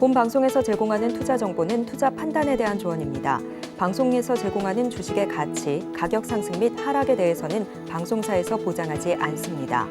본 방송에서 제공하는 투자 정보는 투자 판단에 대한 조언입니다. 방송에서 제공하는 주식의 가치, 가격 상승 및 하락에 대해서는 방송사에서 보장하지 않습니다.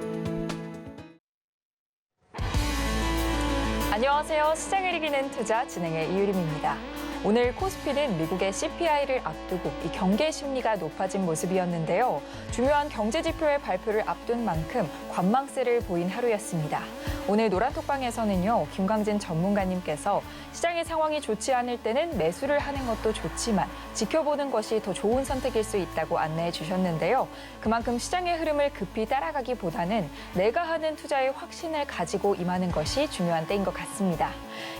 안녕하세요. 시장을 이기는 투자 진행의 이유림입니다. 오늘 코스피는 미국의 CPI를 앞두고 이 경계 심리가 높아진 모습이었는데요. 중요한 경제 지표의 발표를 앞둔 만큼 관망세를 보인 하루였습니다. 오늘 노란톡방에서는요, 김광진 전문가님께서 시장의 상황이 좋지 않을 때는 매수를 하는 것도 좋지만 지켜보는 것이 더 좋은 선택일 수 있다고 안내해 주셨는데요. 그만큼 시장의 흐름을 급히 따라가기보다는 내가 하는 투자에 확신을 가지고 임하는 것이 중요한 때인 것 같습니다.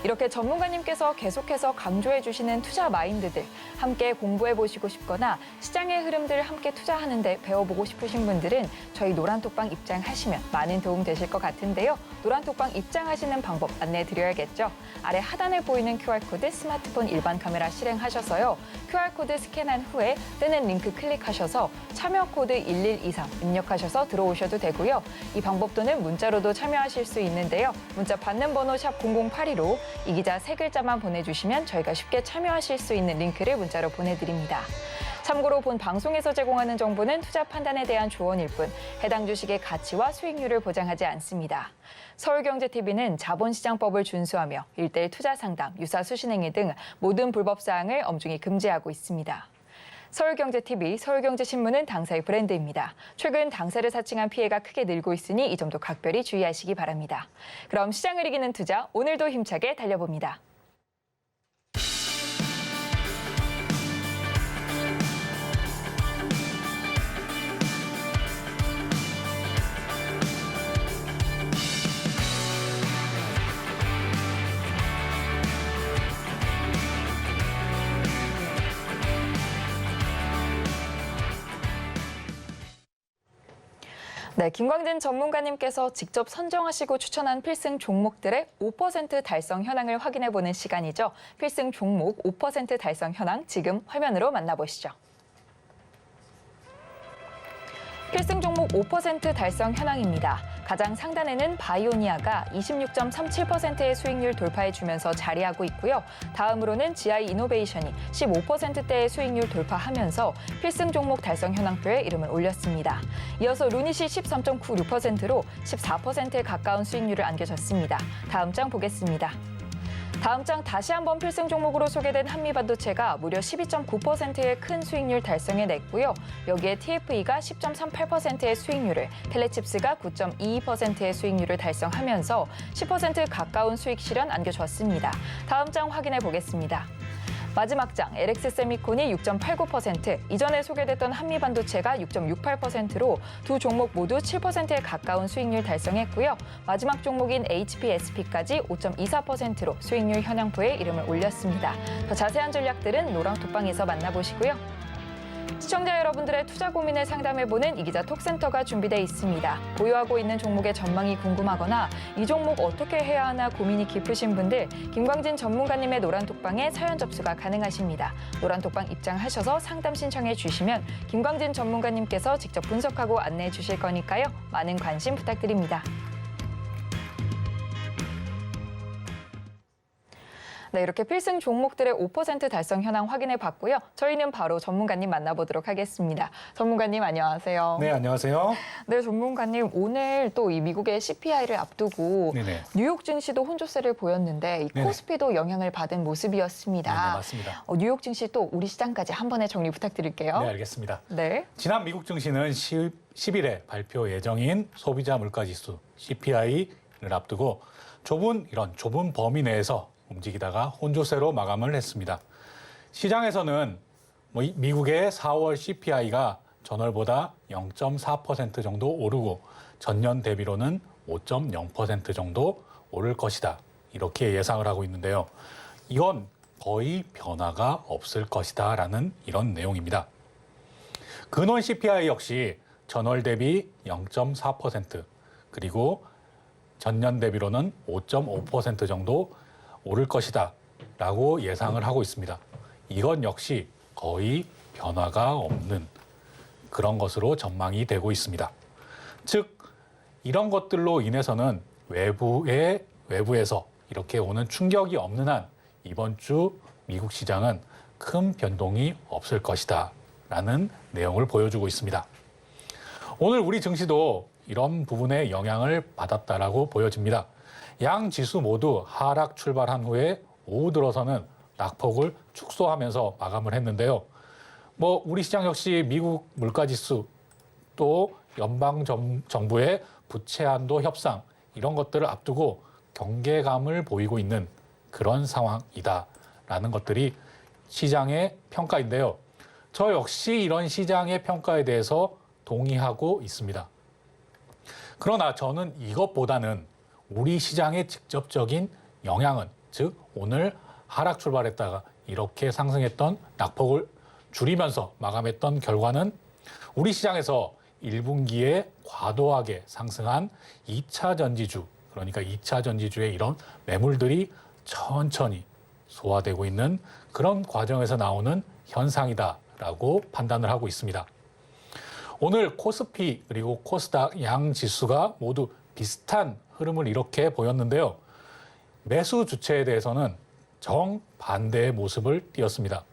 이렇게 전문가님께서 계속해서 강조해 주시는 투자 마인드들 함께 공부해 보시고 싶거나 시장의 흐름들 함께 투자하는데 배워보고 싶으신 분들은 저희 노란톡방 입장하시면 많은 도움 되실 것 같은데요. 노란톡방 입장하시는 방법 안내해 드려야겠죠. 아래 하단에 보이는 QR코드 스마트폰 일반 카메라 실행하셔서요. QR코드 스캔한 후에 뜨는 링크 클릭하셔서 참여 코드 1123 입력하셔서 들어오셔도 되고요. 이 방법도는 문자로도 참여하실 수 있는데요. 문자 받는 번호 샵 0082로 이 기자 세 글자만 보내주시면 저희가 쉽게 참여하실 수 있는 링크를 문자로 보내드립니다. 참고로 본 방송에서 제공하는 정보는 투자 판단에 대한 조언일 뿐 해당 주식의 가치와 수익률을 보장하지 않습니다. 서울경제TV는 자본시장법을 준수하며 1:1 투자 상담, 유사 수신행위 등 모든 불법 사항을 엄중히 금지하고 있습니다. 서울경제TV, 서울경제신문은 당사의 브랜드입니다. 최근 당사를 사칭한 피해가 크게 늘고 있으니 이 점도 각별히 주의하시기 바랍니다. 그럼 시장을 이기는 투자, 오늘도 힘차게 달려봅니다. 네, 김광진 전문가님께서 직접 선정하시고 추천한 필승 종목들의 5% 달성 현황을 확인해보는 시간이죠. 필승 종목 5% 달성 현황 지금 화면으로 만나보시죠. 필승 종목 5% 달성 현황입니다. 가장 상단에는 바이오니아가 26.37%의 수익률 돌파해주면서 자리하고 있고요. 다음으로는 GI 이노베이션이 15%대의 수익률 돌파하면서 필승 종목 달성 현황표에 이름을 올렸습니다. 이어서 루닛이 13.96%로 14%에 가까운 수익률을 안겨줬습니다. 다음 장 보겠습니다. 다음 장 다시 한번 필승 종목으로 소개된 한미반도체가 무려 12.9%의 큰 수익률 달성해냈고요. 여기에 TFE가 10.38%의 수익률을, 텔레칩스가 9.22%의 수익률을 달성하면서 10% 가까운 수익 실현 안겨줬습니다. 다음 장 확인해 보겠습니다. 마지막 장 LX세미콘이 6.89%, 이전에 소개됐던 한미반도체가 6.68%로 두 종목 모두 7%에 가까운 수익률 달성했고요. 마지막 종목인 HPSP까지 5.24%로 수익률 현황표에 이름을 올렸습니다. 더 자세한 전략들은 노랑톡방에서 만나보시고요. 시청자 여러분들의 투자 고민을 상담해보는 이 기자 톡센터가 준비되어 있습니다. 보유하고 있는 종목의 전망이 궁금하거나 이 종목 어떻게 해야 하나 고민이 깊으신 분들 김광진 전문가님의 노란톡방에 사연 접수가 가능하십니다. 노란톡방 입장하셔서 상담 신청해 주시면 김광진 전문가님께서 직접 분석하고 안내해 주실 거니까요. 많은 관심 부탁드립니다. 네, 이렇게 필승 종목들의 5% 달성 현황 확인해 봤고요. 저희는 바로 전문가님 만나보도록 하겠습니다. 전문가님 안녕하세요. 네, 안녕하세요. 네, 전문가님 오늘 또 이 미국의 CPI를 앞두고 네네. 뉴욕 증시도 혼조세를 보였는데 이 네네. 코스피도 영향을 받은 모습이었습니다. 네, 맞습니다. 뉴욕 증시 또 우리 시장까지 한 번에 정리 부탁드릴게요. 네, 알겠습니다. 네. 지난 미국 증시는 10일에 발표 예정인 소비자 물가지수 CPI를 앞두고 이런 좁은 범위 내에서 움직이다가 혼조세로 마감을 했습니다. 시장에서는 미국의 4월 CPI가 전월보다 0.4% 정도 오르고 전년 대비로는 5.0% 정도 오를 것이다. 이렇게 예상을 하고 있는데요. 이건 거의 변화가 없을 것이다 라는 이런 내용입니다. 근원 CPI 역시 전월 대비 0.4% 그리고 전년 대비로는 5.5% 정도 오를 것이다 라고 예상을 하고 있습니다. 이건 역시 거의 변화가 없는 그런 것으로 전망이 되고 있습니다. 즉 이런 것들로 인해서는 외부에서 이렇게 오는 충격이 없는 한 이번 주 미국 시장은 큰 변동이 없을 것이다 라는 내용을 보여주고 있습니다. 오늘 우리 증시도 이런 부분에 영향을 받았다라고 보여집니다. 양 지수 모두 하락 출발한 후에 오후 들어서는 낙폭을 축소하면서 마감을 했는데요. 우리 시장 역시 미국 물가지수 또 연방정부의 부채 한도 협상 이런 것들을 앞두고 경계감을 보이고 있는 그런 상황이다라는 것들이 시장의 평가인데요. 저 역시 이런 시장의 평가에 대해서 동의하고 있습니다. 그러나 저는 이것보다는 우리 시장의 직접적인 영향은, 즉 오늘 하락 출발했다가 이렇게 상승했던 낙폭을 줄이면서 마감했던 결과는 우리 시장에서 1분기에 과도하게 상승한 2차 전지주, 그러니까 2차 전지주의 이런 매물들이 천천히 소화되고 있는 그런 과정에서 나오는 현상이다라고 판단을 하고 있습니다. 오늘 코스피 그리고 코스닥 양 지수가 모두 비슷한 흐름을 이렇게 보였는데요. 매수 주체에 대해서는 정반대의 모습을 띄었습니다.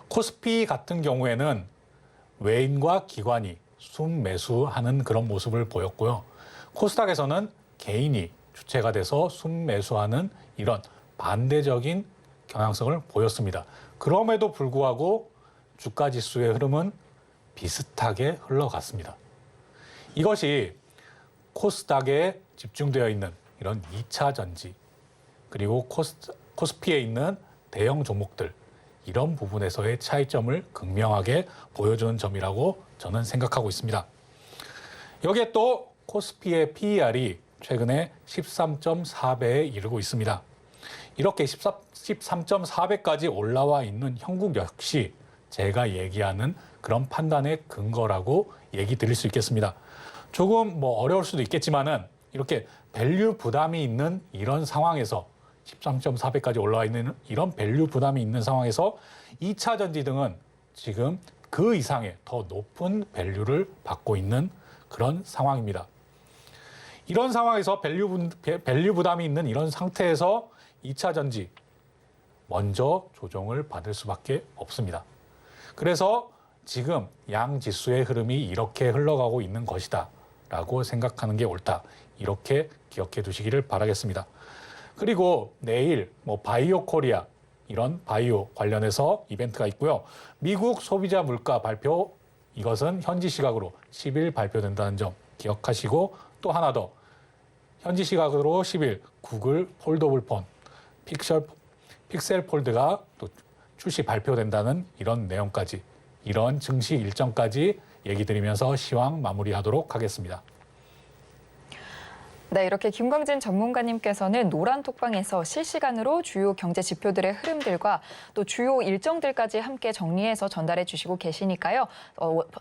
코스피 같은 경우에는 외인과 기관이 순매수하는 그런 모습을 보였고요. 코스닥에서는 개인이 주체가 돼서 순매수하는 이런 반대적인 경향성을 보였습니다. 그럼에도 불구하고 주가 지수의 흐름은 비슷하게 흘러갔습니다. 이것이 코스닥에 집중되어 있는 이런 2차 전지 그리고 코스피에 있는 대형 종목들 이런 부분에서의 차이점을 극명하게 보여주는 점이라고 저는 생각하고 있습니다. 여기에 또 코스피의 PER이 최근에 13.4배에 이르고 있습니다. 이렇게 13.4배까지 올라와 있는 형국 역시 제가 얘기하는 그런 판단의 근거라고 얘기 드릴 수 있겠습니다. 조금 어려울 수도 있겠지만은 이렇게 밸류 부담이 있는 이런 상황에서 13.4배까지 올라와 있는 이런 밸류 부담이 있는 상황에서 2차 전지 등은 지금 그 이상의 더 높은 밸류를 받고 있는 그런 상황입니다. 이런 상황에서 밸류 부담이 있는 이런 상태에서 2차 전지 먼저 조정을 받을 수밖에 없습니다. 그래서 지금 양 지수의 흐름이 이렇게 흘러가고 있는 것이다 라고 생각하는 게 옳다. 이렇게 기억해 두시기를 바라겠습니다. 그리고 내일 바이오 코리아 이런 바이오 관련해서 이벤트가 있고요. 미국 소비자 물가 발표 이것은 현지 시각으로 10일 발표된다는 점 기억하시고 또 하나 더 현지 시각으로 10일 구글 폴더블 폰 픽셀 폴드가 또 출시 발표된다는 이런 내용까지 이런 증시 일정까지 얘기 드리면서 시황 마무리하도록 하겠습니다. 네, 이렇게 김광진 전문가님께서는 노란톡방에서 실시간으로 주요 경제 지표들의 흐름들과 또 주요 일정들까지 함께 정리해서 전달해 주시고 계시니까요.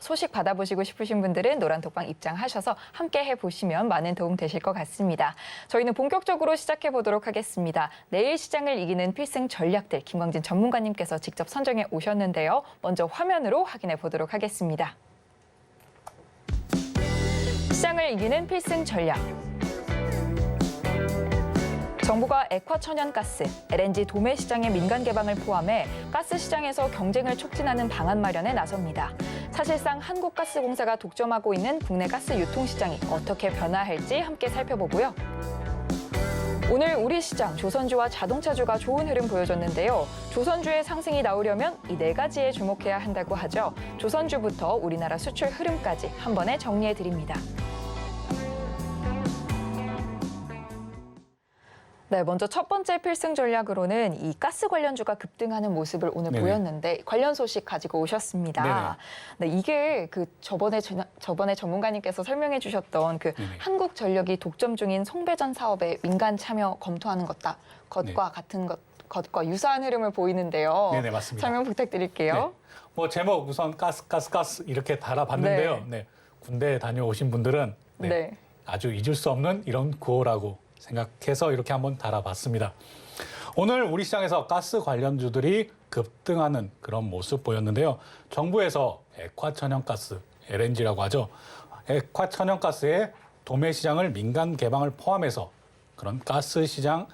소식 받아보시고 싶으신 분들은 노란톡방 입장하셔서 함께 해보시면 많은 도움 되실 것 같습니다. 저희는 본격적으로 시작해 보도록 하겠습니다. 내일 시장을 이기는 필승 전략들 김광진 전문가님께서 직접 선정해 오셨는데요. 먼저 화면으로 확인해 보도록 하겠습니다. 시장을 이기는 필승 전략. 정부가 액화천연가스, LNG 도매 시장의 민간 개방을 포함해 가스 시장에서 경쟁을 촉진하는 방안 마련에 나섭니다. 사실상 한국가스공사가 독점하고 있는 국내 가스 유통 시장이 어떻게 변화할지 함께 살펴보고요. 오늘 우리 시장 조선주와 자동차주가 좋은 흐름 보여줬는데요. 조선주의 상승이 나오려면 이 네 가지에 주목해야 한다고 하죠. 조선주부터 우리나라 수출 흐름까지 한 번에 정리해 드립니다. 네, 먼저 첫 번째 필승 전략으로는 이 가스 관련주가 급등하는 모습을 오늘 네네. 보였는데 관련 소식 가지고 오셨습니다. 네, 이게 저번에 전문가님께서 설명해 주셨던 한국전력이 독점 중인 송배전 사업에 민간 참여 검토하는 것과 같은 것과 유사한 흐름을 보이는데요. 네네, 맞습니다. 설명 부탁드릴게요. 네. 제목 우선 가스 이렇게 달아봤는데요. 네. 군대 다녀오신 분들은 아주 잊을 수 없는 이런 구호라고 생각해서 이렇게 한번 달아봤습니다. 오늘 우리 시장에서 가스 관련주들이 급등하는 그런 모습 보였는데요. 정부에서 액화천연가스, LNG라고 하죠. 액화천연가스의 도매 시장을 민간 개방을 포함해서 그런 가스 시장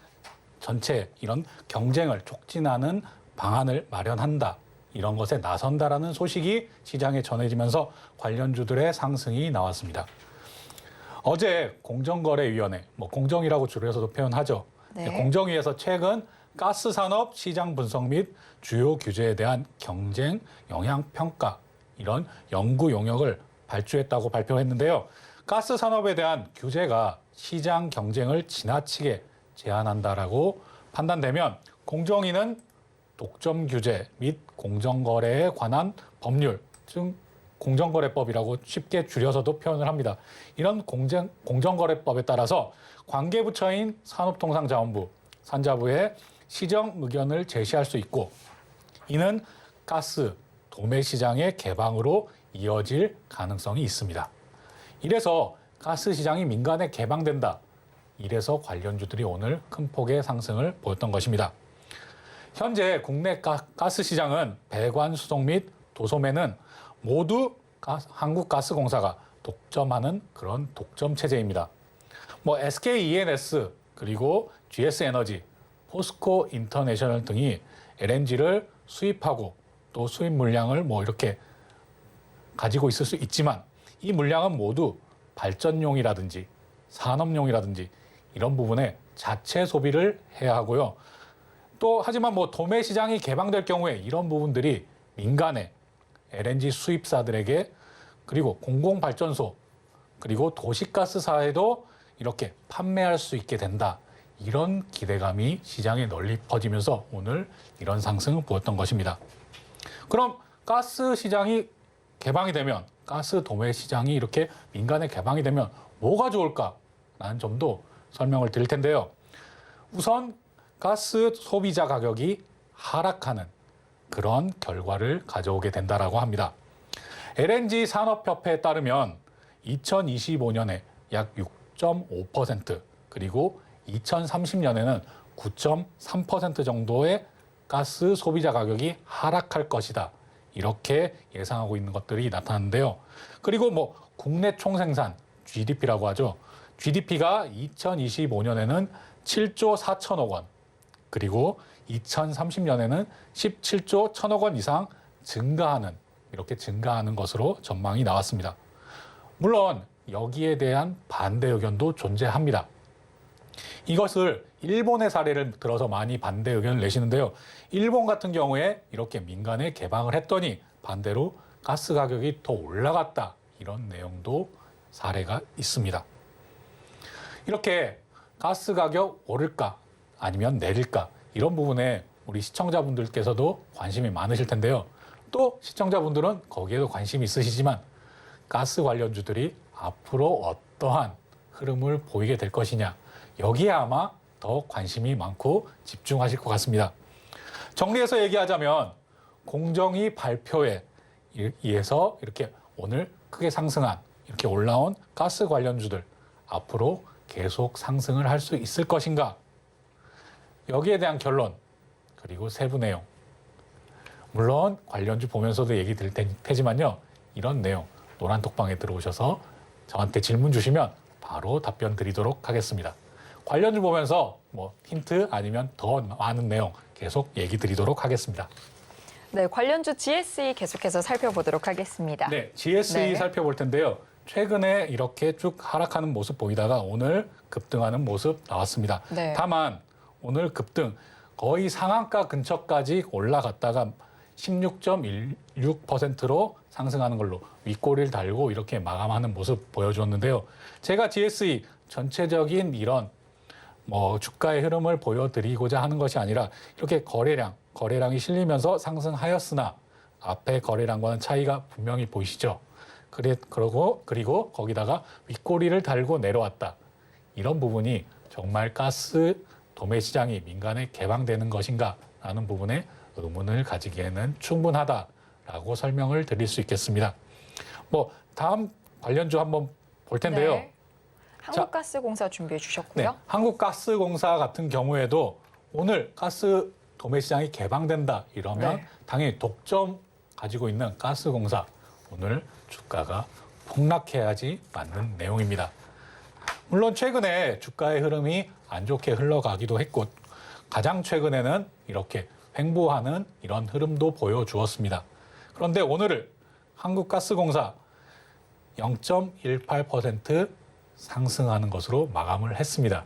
전체 이런 경쟁을 촉진하는 방안을 마련한다. 이런 것에 나선다라는 소식이 시장에 전해지면서 관련주들의 상승이 나왔습니다. 어제 공정거래위원회, 공정이라고 줄여서도 표현하죠. 네. 공정위에서 최근 가스 산업 시장 분석 및 주요 규제에 대한 경쟁 영향 평가 이런 연구 용역을 발주했다고 발표했는데요. 가스 산업에 대한 규제가 시장 경쟁을 지나치게 제한한다라고 판단되면 공정위는 독점 규제 및 공정거래에 관한 법률, 즉 공정거래법이라고 쉽게 줄여서도 표현을 합니다. 이런 공정거래법에 따라서 관계부처인 산업통상자원부, 산자부에 시정 의견을 제시할 수 있고 이는 가스 도매 시장의 개방으로 이어질 가능성이 있습니다. 이래서 가스 시장이 민간에 개방된다. 이래서 관련주들이 오늘 큰 폭의 상승을 보였던 것입니다. 현재 국내 가스 시장은 배관 수송 및 도소매는 모두 한국가스공사가 독점하는 그런 독점 체제입니다. SK E&S 그리고 GS에너지, 포스코 인터내셔널 등이 LNG를 수입하고 또 수입 물량을 이렇게 가지고 있을 수 있지만 이 물량은 모두 발전용이라든지 산업용이라든지 이런 부분에 자체 소비를 해야 하고요. 또 하지만 도매 시장이 개방될 경우에 이런 부분들이 민간의 LNG 수입사들에게 그리고 공공발전소 그리고 도시가스사에도 이렇게 판매할 수 있게 된다. 이런 기대감이 시장에 널리 퍼지면서 오늘 이런 상승을 보였던 것입니다. 그럼 가스 시장이 개방이 되면 가스 도매 시장이 이렇게 민간에 개방이 되면 뭐가 좋을까라는 점도 설명을 드릴 텐데요. 우선 가스 소비자 가격이 하락하는 그런 결과를 가져오게 된다라고 합니다. LNG 산업협회에 따르면 2025년에 약 6.5% 그리고 2030년에는 9.3% 정도의 가스 소비자 가격이 하락할 것이다. 이렇게 예상하고 있는 것들이 나타났는데요. 그리고 국내 총생산 GDP라고 하죠. GDP가 2025년에는 7조 4천억 원, 그리고 2030년에는 17조 1천억 원 이상 이렇게 증가하는 것으로 전망이 나왔습니다. 물론 여기에 대한 반대 의견도 존재합니다. 이것을 일본의 사례를 들어서 많이 반대 의견을 내시는데요. 일본 같은 경우에 이렇게 민간에 개방을 했더니 반대로 가스 가격이 더 올라갔다. 이런 내용도 사례가 있습니다. 이렇게 가스 가격 오를까 아니면 내릴까 이런 부분에 우리 시청자분들께서도 관심이 많으실 텐데요. 또 시청자분들은 거기에도 관심이 있으시지만 가스 관련주들이 앞으로 어떠한 흐름을 보이게 될 것이냐 여기에 아마 더 관심이 많고 집중하실 것 같습니다. 정리해서 얘기하자면 공정위 발표에 의해서 이렇게 오늘 크게 상승한 이렇게 올라온 가스 관련주들 앞으로 계속 상승을 할 수 있을 것인가? 여기에 대한 결론 그리고 세부 내용 물론 관련주 보면서도 얘기 드릴 테지만요. 이런 내용 노란톡방에 들어오셔서 저한테 질문 주시면 바로 답변 드리도록 하겠습니다. 관련주 보면서 힌트 아니면 더 많은 내용 계속 얘기 드리도록 하겠습니다. 네, 관련주 GSE 계속해서 살펴보도록 하겠습니다. 네, GSE 네. 살펴볼 텐데요. 최근에 이렇게 쭉 하락하는 모습 보이다가 오늘 급등하는 모습 나왔습니다. 네. 다만 오늘 급등 거의 상한가 근처까지 올라갔다가 16.16%로 상승하는 걸로 윗꼬리를 달고 이렇게 마감하는 모습 보여주었는데요. 제가 GSE 전체적인 이런 주가의 흐름을 보여드리고자 하는 것이 아니라 이렇게 거래량이 실리면서 상승하였으나 앞에 거래량과는 차이가 분명히 보이시죠? 그리고 거기다가 윗꼬리를 달고 내려왔다. 이런 부분이 정말 가스 도매 시장이 민간에 개방되는 것인가 라는 부분에 의문을 가지기에는 충분하다라고 설명을 드릴 수 있겠습니다. 다음 관련주 한번 볼 텐데요. 네. 한국가스공사 준비해 주셨고요. 네, 한국가스공사 같은 경우에도 오늘 가스 도매 시장이 개방된다 이러면 네. 당연히 독점 가지고 있는 가스공사 오늘 주가가 폭락해야지 맞는 내용입니다. 물론 최근에 주가의 흐름이 안 좋게 흘러가기도 했고 가장 최근에는 이렇게 횡보하는 이런 흐름도 보여주었습니다. 그런데 오늘을 한국가스공사 0.18% 상승하는 것으로 마감을 했습니다.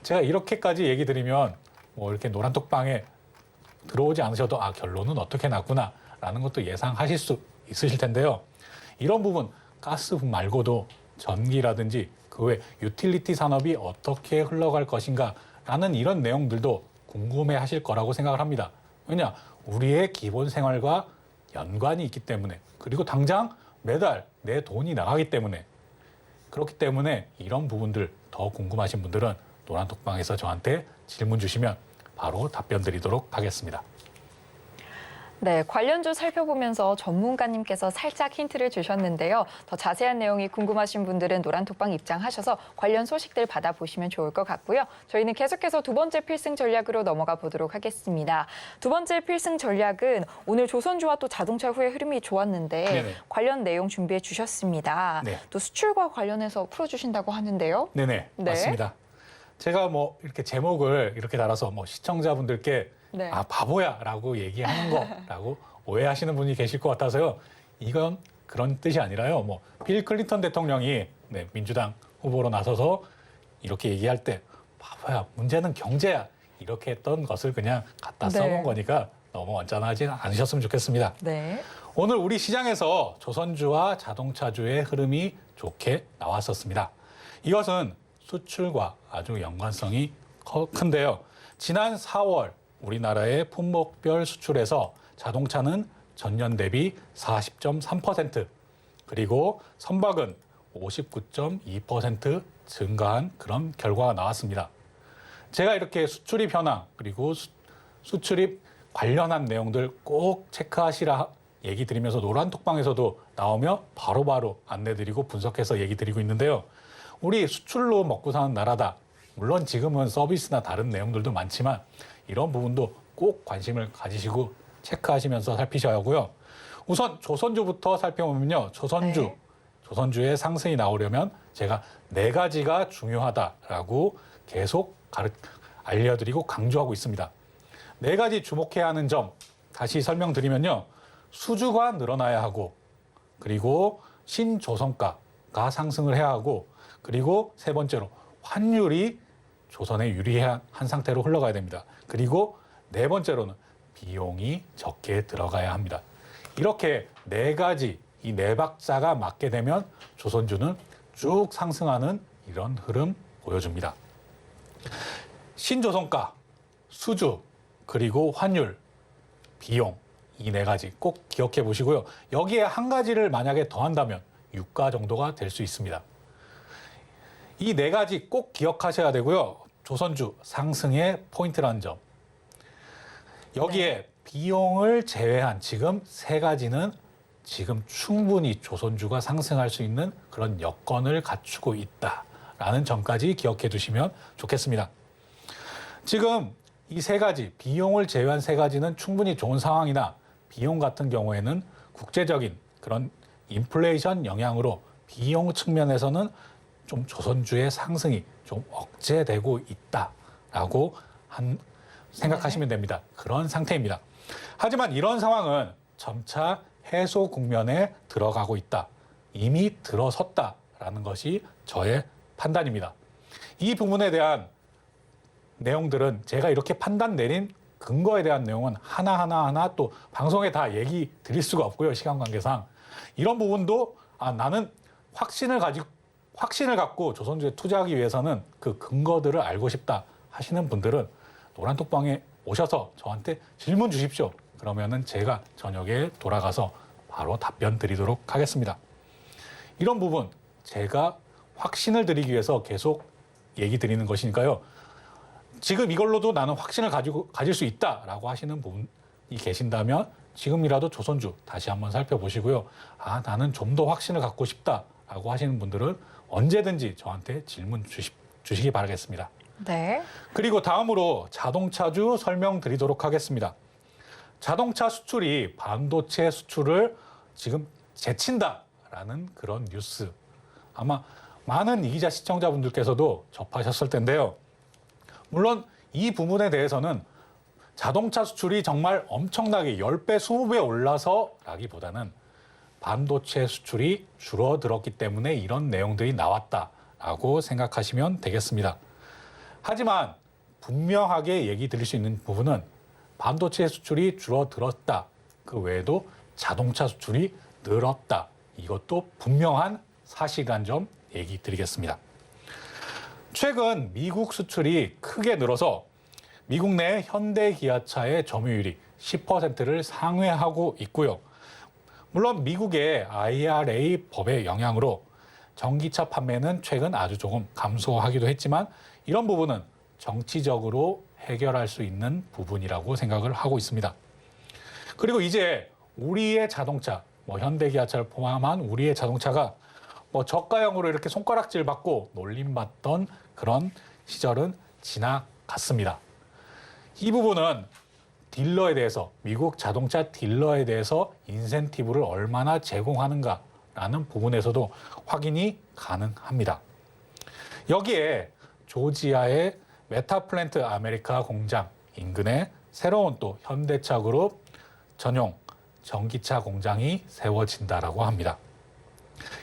제가 이렇게까지 얘기 드리면 뭐 이렇게 노란톡방에 들어오지 않으셔도 결론은 어떻게 났구나 라는 것도 예상하실 수 있으실 텐데요. 이런 부분 가스 말고도 전기라든지 그 외 유틸리티 산업이 어떻게 흘러갈 것인가 라는 이런 내용들도 궁금해 하실 거라고 생각을 합니다. 왜냐? 우리의 기본 생활과 연관이 있기 때문에, 그리고 당장 매달 내 돈이 나가기 때문에, 그렇기 때문에 이런 부분들 더 궁금하신 분들은 노란톡방에서 저한테 질문 주시면 바로 답변 드리도록 하겠습니다. 네, 관련주 살펴보면서 전문가님께서 살짝 힌트를 주셨는데요. 더 자세한 내용이 궁금하신 분들은 노란톡방 입장하셔서 관련 소식들 받아보시면 좋을 것 같고요. 저희는 계속해서 두 번째 필승 전략으로 넘어가 보도록 하겠습니다. 두 번째 필승 전략은 오늘 조선주와 또 자동차 후의 흐름이 좋았는데 네네. 관련 내용 준비해 주셨습니다. 네. 또 수출과 관련해서 풀어주신다고 하는데요. 네네, 네. 맞습니다. 제가 뭐 이렇게 제목을 이렇게 달아서 뭐 시청자분들께 네. 바보야라고 얘기하는 거라고 오해하시는 분이 계실 것 같아서요. 이건 그런 뜻이 아니라요. 뭐 빌 클린턴 대통령이 민주당 후보로 나서서 이렇게 얘기할 때 바보야, 문제는 경제야 이렇게 했던 것을 그냥 갖다 네. 써놓은 거니까 너무 언짢아하지 않으셨으면 좋겠습니다. 네. 오늘 우리 시장에서 조선주와 자동차주의 흐름이 좋게 나왔었습니다. 이것은 수출과 아주 연관성이 큰데요. 지난 4월 우리나라의 품목별 수출에서 자동차는 전년 대비 40.3%, 그리고 선박은 59.2% 증가한 그런 결과가 나왔습니다. 제가 이렇게 수출입 현황 그리고 수출입 관련한 내용들 꼭 체크하시라 얘기 드리면서 노란톡방에서도 나오며 바로바로 안내드리고 분석해서 얘기 드리고 있는데요. 우리 수출로 먹고 사는 나라다. 물론 지금은 서비스나 다른 내용들도 많지만 이런 부분도 꼭 관심을 가지시고 체크하시면서 살피셔야 하고요. 우선 조선주부터 살펴보면요. 조선주의 상승이 나오려면 제가 4가지가 중요하다라고 계속 알려드리고 강조하고 있습니다. 4가지 주목해야 하는 점 다시 설명드리면요. 수주가 늘어나야 하고, 그리고 신조선가가 상승을 해야 하고, 그리고 세 번째로 환율이 조선에 유리한 상태로 흘러가야 됩니다. 그리고 네 번째로는 비용이 적게 들어가야 합니다. 이렇게 4가지, 이 4박자가 맞게 되면 조선주는 쭉 상승하는 이런 흐름 보여줍니다. 신조선가, 수주, 그리고 환율, 비용, 이 4가지 꼭 기억해 보시고요. 여기에 한 가지를 만약에 더한다면 유가 정도가 될 수 있습니다. 이 4가지 꼭 기억하셔야 되고요. 조선주 상승의 포인트라는 점. 여기에 비용을 제외한 지금 3가지는 지금 충분히 조선주가 상승할 수 있는 그런 여건을 갖추고 있다라는 점까지 기억해 두시면 좋겠습니다. 지금 이 3가지, 비용을 제외한 3가지는 충분히 좋은 상황이나 비용 같은 경우에는 국제적인 그런 인플레이션 영향으로 비용 측면에서는 좀 조선주의 상승이 좀 억제되고 있다라고 생각하시면 됩니다. 그런 상태입니다. 하지만 이런 상황은 점차 해소 국면에 들어가고 있다. 이미 들어섰다라는 것이 저의 판단입니다. 이 부분에 대한 내용들은 제가 이렇게 판단 내린 근거에 대한 내용은 하나하나 또 방송에 다 얘기 드릴 수가 없고요. 시간 관계상. 이런 부분도 나는 확신을 갖고 조선주에 투자하기 위해서는 그 근거들을 알고 싶다 하시는 분들은 노란톡방에 오셔서 저한테 질문 주십시오. 그러면은 제가 저녁에 돌아가서 바로 답변 드리도록 하겠습니다. 이런 부분 제가 확신을 드리기 위해서 계속 얘기 드리는 것이니까요. 지금 이걸로도 나는 확신을 가질 수 있다라고 하시는 분이 계신다면 지금이라도 조선주 다시 한번 살펴보시고요. 나는 좀 더 확신을 갖고 싶다라고 하시는 분들은 언제든지 저한테 질문 주시기 바라겠습니다. 네. 그리고 다음으로 자동차주 설명드리도록 하겠습니다. 자동차 수출이 반도체 수출을 지금 제친다라는 그런 뉴스. 아마 많은 이기자 시청자분들께서도 접하셨을 텐데요. 물론 이 부분에 대해서는 자동차 수출이 정말 엄청나게 10배, 20배 올라서라기보다는 반도체 수출이 줄어들었기 때문에 이런 내용들이 나왔다라고 생각하시면 되겠습니다. 하지만 분명하게 얘기 드릴 수 있는 부분은 반도체 수출이 줄어들었다. 그 외에도 자동차 수출이 늘었다. 이것도 분명한 사실이라는 점 얘기 드리겠습니다. 최근 미국 수출이 크게 늘어서 미국 내 현대 기아차의 점유율이 10%를 상회하고 있고요. 물론 미국의 IRA 법의 영향으로 전기차 판매는 최근 아주 조금 감소하기도 했지만 이런 부분은 정치적으로 해결할 수 있는 부분이라고 생각을 하고 있습니다. 그리고 이제 우리의 자동차, 현대기아차를 포함한 우리의 자동차가 저가형으로 이렇게 손가락질 받고 놀림받던 그런 시절은 지나갔습니다. 이 부분은 딜러에 대해서, 미국 자동차 딜러에 대해서 인센티브를 얼마나 제공하는가라는 부분에서도 확인이 가능합니다. 여기에 조지아의 메타플랜트 아메리카 공장 인근에 새로운 또 현대차 그룹 전용 전기차 공장이 세워진다라고 합니다.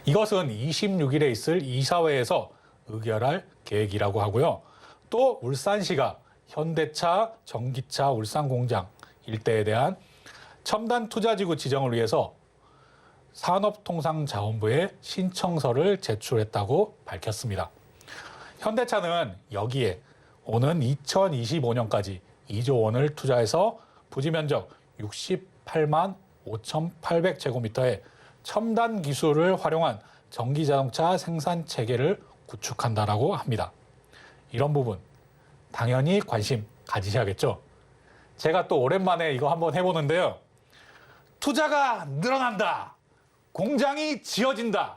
이것은 26일에 있을 이사회에서 의결할 계획이라고 하고요. 또 울산시가 현대차 전기차 울산 공장 일대에 대한 첨단 투자지구 지정을 위해서 산업통상자원부에 신청서를 제출했다고 밝혔습니다. 현대차는 여기에 오는 2025년까지 2조 원을 투자해서 부지 면적 68만 5,800제곱미터의 첨단 기술을 활용한 전기자동차 생산 체계를 구축한다라고 합니다. 이런 부분 당연히 관심 가지셔야겠죠. 제가 또 오랜만에 이거 한번 해보는데요. 투자가 늘어난다. 공장이 지어진다.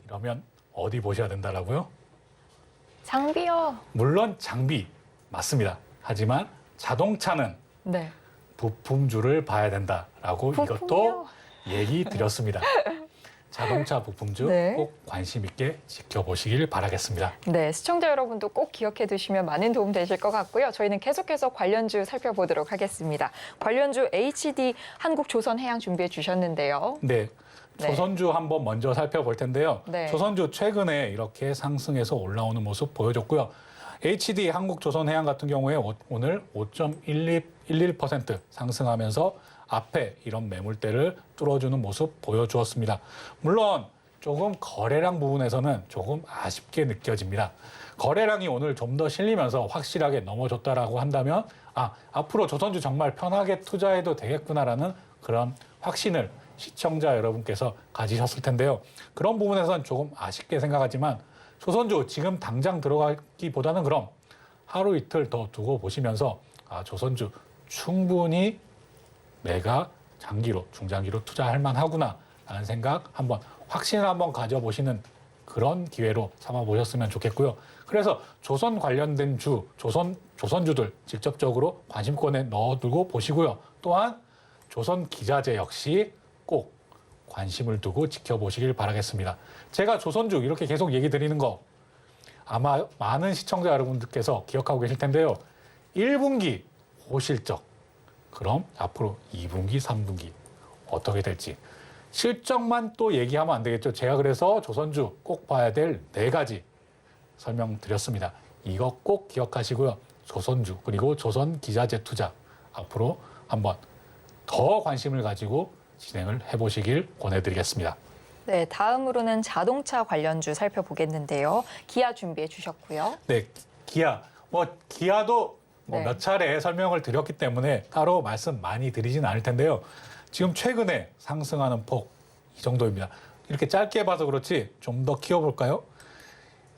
이러면 어디 보셔야 된다라고요? 장비요. 물론 장비 맞습니다. 하지만 자동차는 네. 부품주를 봐야 된다라고 부품이요? 이것도 얘기 드렸습니다. 자동차 부품주 네. 꼭 관심 있게 지켜보시길 바라겠습니다. 네, 시청자 여러분도 꼭 기억해 두시면 많은 도움 되실 것 같고요. 저희는 계속해서 관련주 살펴보도록 하겠습니다. 관련주 HD 한국조선해양 준비해 주셨는데요. 네. 네. 조선주 한번 먼저 살펴볼 텐데요. 네. 조선주 최근에 이렇게 상승해서 올라오는 모습 보여줬고요. HD 한국조선해양 같은 경우에 오늘 5.11% 상승하면서 앞에 이런 매물대를 뚫어주는 모습 보여주었습니다. 물론 조금 거래량 부분에서는 조금 아쉽게 느껴집니다. 거래량이 오늘 좀 더 실리면서 확실하게 넘어졌다라고 한다면 앞으로 조선주 정말 편하게 투자해도 되겠구나라는 그런 확신을 시청자 여러분께서 가지셨을 텐데요. 그런 부분에서는 조금 아쉽게 생각하지만 조선주 지금 당장 들어가기보다는 그럼 하루 이틀 더 두고 보시면서 조선주 충분히 매가 장기로, 중장기로 투자할 만하구나 라는 생각 한번 확신을 한번 가져보시는 그런 기회로 삼아보셨으면 좋겠고요. 그래서 조선 관련된 조선주들 직접적으로 관심권에 넣어두고 보시고요. 또한 조선 기자재 역시 꼭 관심을 두고 지켜보시길 바라겠습니다. 제가 조선주 이렇게 계속 얘기 드리는 거 아마 많은 시청자 여러분들께서 기억하고 계실 텐데요. 1분기 호실적, 그럼 앞으로 2분기, 3분기 어떻게 될지 실적만 또 얘기하면 안 되겠죠. 제가 그래서 조선주 꼭 봐야 될 4가지 설명드렸습니다. 이거 꼭 기억하시고요. 조선주 그리고 조선 기자재 투자 앞으로 한번 더 관심을 가지고 진행을 해보시길 권해드리겠습니다. 네, 다음으로는 자동차 관련주 살펴보겠는데요. 기아 준비해 주셨고요. 네, 기아. 기아도 네. 몇 차례 설명을 드렸기 때문에 따로 말씀 많이 드리진 않을 텐데요. 지금 최근에 상승하는 폭 이 정도입니다. 이렇게 짧게 봐서 그렇지 좀 더 키워볼까요?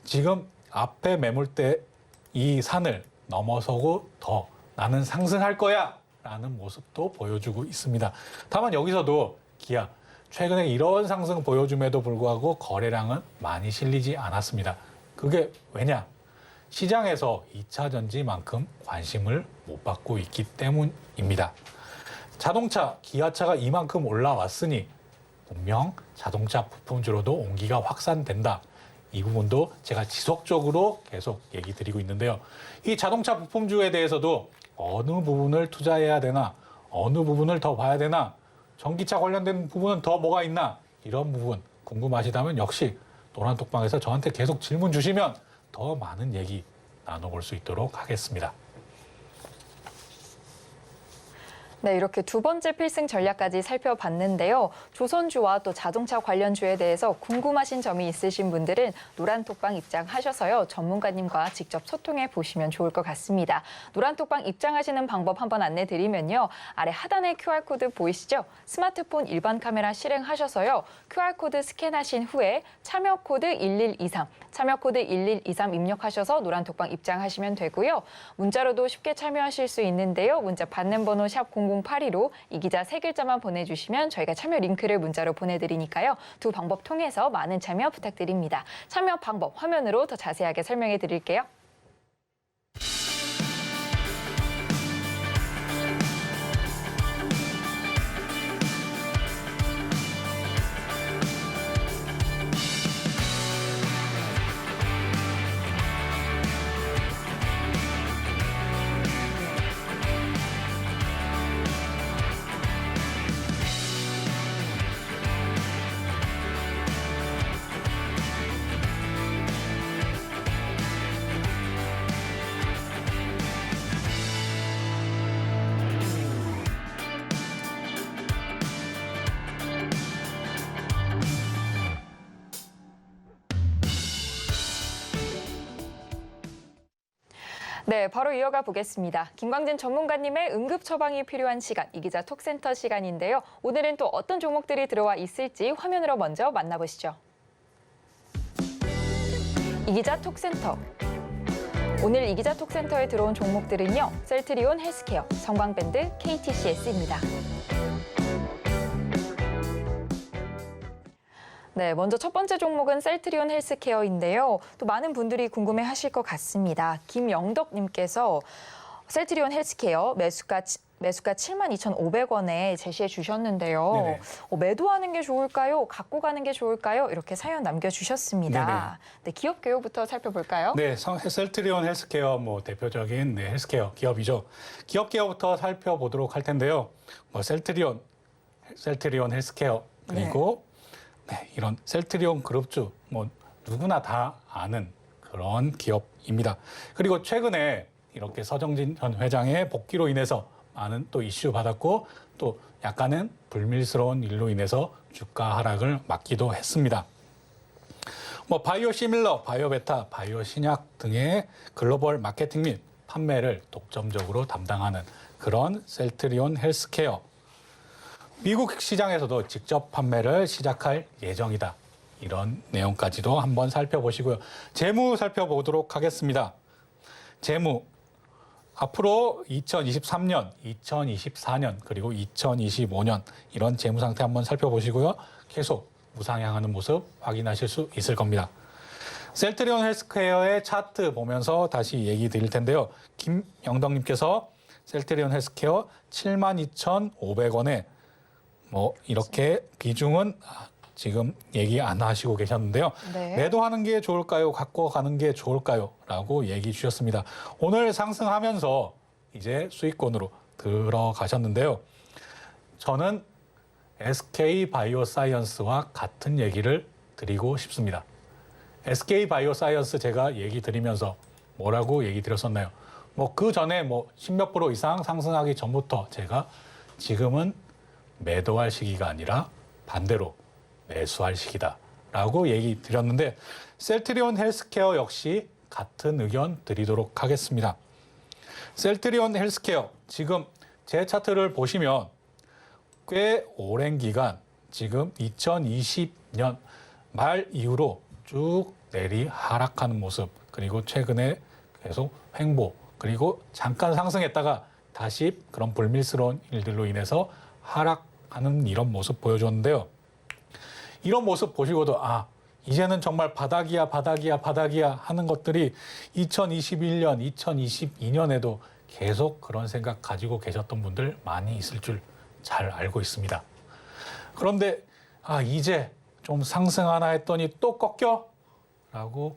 지금 앞에 매물대 이 산을 넘어서고 더 나는 상승할 거야 라는 모습도 보여주고 있습니다. 다만 여기서도 기아 최근에 이런 상승 보여줌에도 불구하고 거래량은 많이 실리지 않았습니다. 그게 왜냐? 시장에서 2차 전지만큼 관심을 못 받고 있기 때문입니다. 자동차, 기아차가 이만큼 올라왔으니 분명 자동차 부품주로도 온기가 확산된다. 이 부분도 제가 지속적으로 계속 얘기 드리고 있는데요. 이 자동차 부품주에 대해서도 어느 부분을 투자해야 되나, 어느 부분을 더 봐야 되나, 전기차 관련된 부분은 더 뭐가 있나, 이런 부분 궁금하시다면 역시 노란톡방에서 저한테 계속 질문 주시면 더 많은 얘기 나눠볼 수 있도록 하겠습니다. 네, 이렇게 두 번째 필승 전략까지 살펴봤는데요. 조선주와 또 자동차 관련주에 대해서 궁금하신 점이 있으신 분들은 노란톡방 입장하셔서요. 전문가님과 직접 소통해 보시면 좋을 것 같습니다. 노란톡방 입장하시는 방법 한번 안내드리면요. 아래 하단에 QR코드 보이시죠? 스마트폰 일반 카메라 실행하셔서요. QR코드 스캔하신 후에 참여코드 1123, 참여코드 1123 입력하셔서 노란톡방 입장하시면 되고요. 문자로도 쉽게 참여하실 수 있는데요. 문자 받는 번호 샵 0082로 이 기자 세 글자만 보내주시면 저희가 참여 링크를 문자로 보내드리니까요. 두 방법 통해서 많은 참여 부탁드립니다. 참여 방법 화면으로 더 자세하게 설명해 드릴게요. 네, 바로 이어가 보겠습니다. 김광진 전문가님의 응급 처방이 필요한 시간, 이 기자 톡센터 시간인데요. 오늘은 또 어떤 종목들이 들어와 있을지 화면으로 먼저 만나보시죠. 이 기자 톡센터. 오늘 이 기자 톡센터에 들어온 종목들은요. 셀트리온 헬스케어, 성광밴드, KTCS입니다. 네, 먼저 첫 번째 종목은 셀트리온 헬스케어인데요. 또 많은 분들이 궁금해하실 것 같습니다. 김영덕님께서 셀트리온 헬스케어 매수가 72,500원에 제시해 주셨는데요. 네네. 매도하는 게 좋을까요? 갖고 가는 게 좋을까요? 이렇게 사연 남겨주셨습니다. 네네. 네, 기업 개요부터 살펴볼까요? 네, 셀트리온 헬스케어 대표적인 헬스케어 기업이죠. 기업 개요부터 살펴보도록 할 텐데요. 셀트리온 헬스케어 그리고 이런 셀트리온 그룹주 누구나 다 아는 그런 기업입니다. 그리고 최근에 이렇게 서정진 전 회장의 복귀로 인해서 많은 또 이슈 받았고 또 약간은 불밀스러운 일로 인해서 주가 하락을 맞기도 했습니다. 바이오 시밀러, 바이오 베타, 바이오 신약 등의 글로벌 마케팅 및 판매를 독점적으로 담당하는 그런 셀트리온 헬스케어. 미국 시장에서도 직접 판매를 시작할 예정이다. 이런 내용까지도 한번 살펴보시고요. 재무 살펴보도록 하겠습니다. 재무. 앞으로 2023년, 2024년, 그리고 2025년 이런 재무 상태 한번 살펴보시고요. 계속 우상향하는 모습 확인하실 수 있을 겁니다. 셀트리온 헬스케어의 차트 보면서 다시 얘기 드릴 텐데요. 김영덕님께서 셀트리온 헬스케어 72,500원에 이렇게 비중은 지금 얘기 안 하시고 계셨는데요. 네. 매도하는 게 좋을까요? 갖고 가는 게 좋을까요? 라고 얘기 주셨습니다. 오늘 상승하면서 이제 수익권으로 들어가셨는데요. 저는 SK 바이오사이언스와 같은 얘기를 드리고 싶습니다. SK 바이오사이언스 제가 얘기 드리면서 뭐라고 얘기 드렸었나요? 그 전에 10몇 프로 이상 상승하기 전부터 제가 지금은 매도할 시기가 아니라 반대로 매수할 시기다라고 얘기 드렸는데 셀트리온 헬스케어 역시 같은 의견 드리도록 하겠습니다. 셀트리온 헬스케어 지금 제 차트를 보시면 꽤 오랜 기간 지금 2020년 말 이후로 쭉 내리 하락하는 모습 그리고 최근에 계속 횡보 그리고 잠깐 상승했다가 다시 그런 불밀스러운 일들로 인해서 하락하는 이런 모습 보여줬는데요. 이런 모습 보시고도 이제는 정말 바닥이야 하는 것들이 2021년, 2022년에도 계속 그런 생각 가지고 계셨던 분들 많이 있을 줄 잘 알고 있습니다. 그런데 이제 좀 상승하나 했더니 또 꺾여? 라고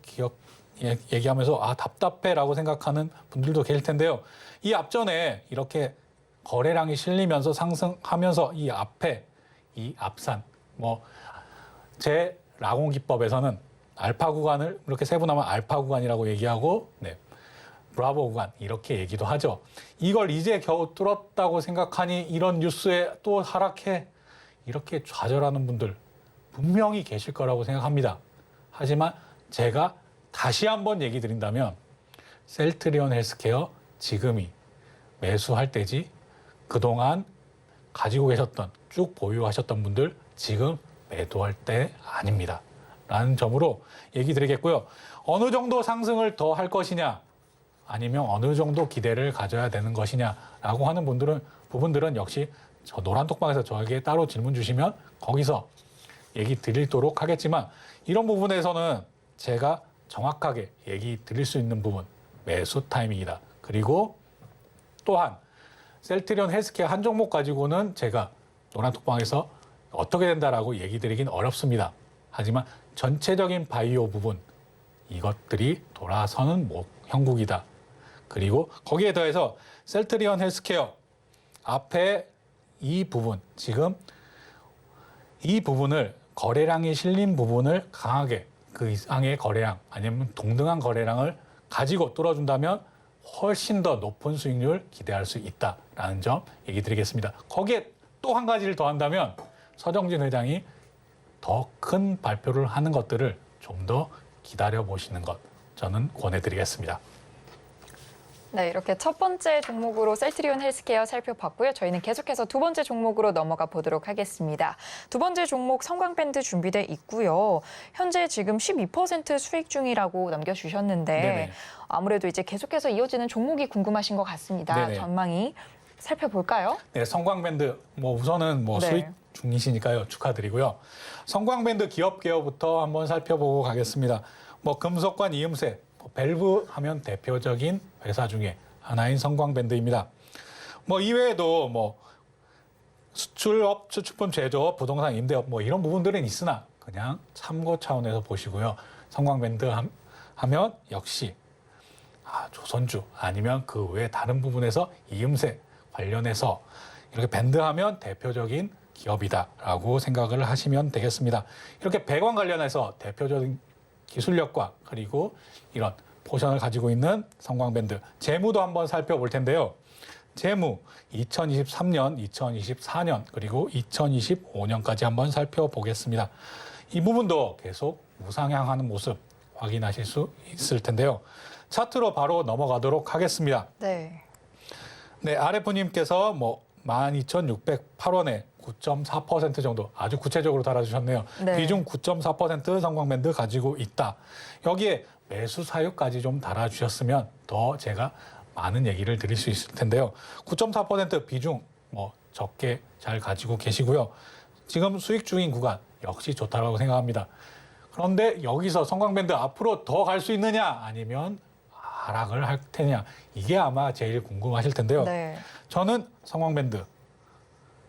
얘기하면서 답답해라고 생각하는 분들도 계실 텐데요. 이 앞전에 이렇게 거래량이 실리면서 상승하면서 이 앞에 이 앞산 제 라공 기법에서는 알파 구간을 이렇게 세분하면 알파 구간이라고 얘기하고 브라보 구간 이렇게 얘기도 하죠. 이걸 이제 겨우 뚫었다고 생각하니 이런 뉴스에 또 하락해 이렇게 좌절하는 분들 분명히 계실 거라고 생각합니다. 하지만 제가 다시 한번 얘기 드린다면 셀트리온 헬스케어 지금이 매수할 때지 그동안 가지고 계셨던 쭉 보유하셨던 분들 지금 매도할 때 아닙니다. 라는 점으로 얘기 드리겠고요. 어느 정도 상승을 더 할 것이냐 아니면 어느 정도 기대를 가져야 되는 것이냐라고 하는 부분들은 역시 저 노란톡방에서 저에게 따로 질문 주시면 거기서 얘기 드리도록 하겠지만 이런 부분에서는 제가 정확하게 얘기 드릴 수 있는 부분 매수 타이밍이다. 그리고 또한 셀트리온 헬스케어 한 종목 가지고는 제가 노란톡방에서 어떻게 된다라고 얘기 드리긴 어렵습니다. 하지만 전체적인 바이오 부분 이것들이 돌아서는 형국이다. 그리고 거기에 더해서 셀트리온 헬스케어 앞에 이 부분 지금 이 부분을 거래량이 실린 부분을 강하게 그 이상의 거래량 아니면 동등한 거래량을 가지고 뚫어준다면 훨씬 더 높은 수익률 기대할 수 있다라는 점 얘기 드리겠습니다. 거기에 또 한 가지를 더한다면 서정진 회장이 더 큰 발표를 하는 것들을 좀 더 기다려 보시는 것 저는 권해드리겠습니다. 네, 이렇게 첫 번째 종목으로 셀트리온 헬스케어 살펴봤고요. 저희는 계속해서 두 번째 종목으로 넘어가 보도록 하겠습니다. 두 번째 종목 성광밴드 준비돼 있고요. 현재 지금 12% 수익 중이라고 남겨주셨는데 네네. 아무래도 이제 계속해서 이어지는 종목이 궁금하신 것 같습니다. 네네. 전망이 살펴볼까요? 네, 성광밴드 우선은 네. 수익 중이시니까요. 축하드리고요. 성광밴드 기업 개요부터 한번 살펴보고 가겠습니다. 금속관 이음새 밸브 하면 대표적인 회사 중에 하나인 성광밴드입니다. 이외에도 수출업, 수출품 제조업, 부동산 임대업 이런 부분들은 있으나 그냥 참고 차원에서 보시고요. 성광밴드 하면 역시 조선주 아니면 그 외 다른 부분에서 이음새 관련해서 이렇게 밴드하면 대표적인 기업이다라고 생각을 하시면 되겠습니다. 이렇게 배관 관련해서 대표적인 기술력과 그리고 이런 포션을 가지고 있는 성광밴드 재무도 한번 살펴볼 텐데요. 재무 2023년, 2024년 그리고 2025년까지 한번 살펴보겠습니다. 이 부분도 계속 우상향하는 모습 확인하실 수 있을 텐데요. 차트로 바로 넘어가도록 하겠습니다. 네. 네, RF님께서 12,608원에 9.4% 정도 아주 구체적으로 달아주셨네요. 네. 비중 9.4% 성광밴드 가지고 있다. 여기에 매수 사유까지 좀 달아주셨으면 더 제가 많은 얘기를 드릴 수 있을 텐데요. 9.4% 비중 적게 잘 가지고 계시고요. 지금 수익 중인 구간 역시 좋다라고 생각합니다. 그런데 여기서 성광밴드 앞으로 더 갈 수 있느냐 아니면 하락을 할 테냐 이게 아마 제일 궁금하실 텐데요. 네. 저는 성광밴드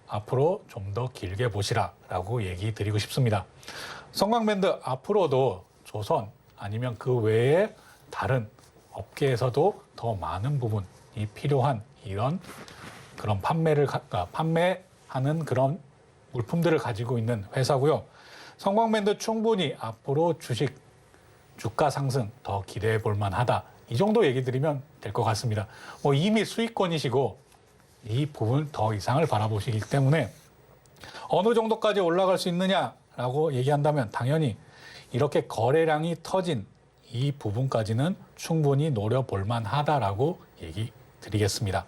앞으로 좀 더 길게 보시라라고 얘기 드리고 싶습니다. 성광밴드 앞으로도 조선 아니면 그 외에 다른 업계에서도 더 많은 부분이 필요한 이런 그런 판매하는 그런 물품들을 가지고 있는 회사고요. 성광밴드 충분히 앞으로 주가 상승 더 기대해 볼 만하다. 이 정도 얘기 드리면 될 것 같습니다. 이미 수익권이시고 이 부분 더 이상을 바라보시기 때문에 어느 정도까지 올라갈 수 있느냐라고 얘기한다면 당연히 이렇게 거래량이 터진 이 부분까지는 충분히 노려볼 만하다라고 얘기 드리겠습니다.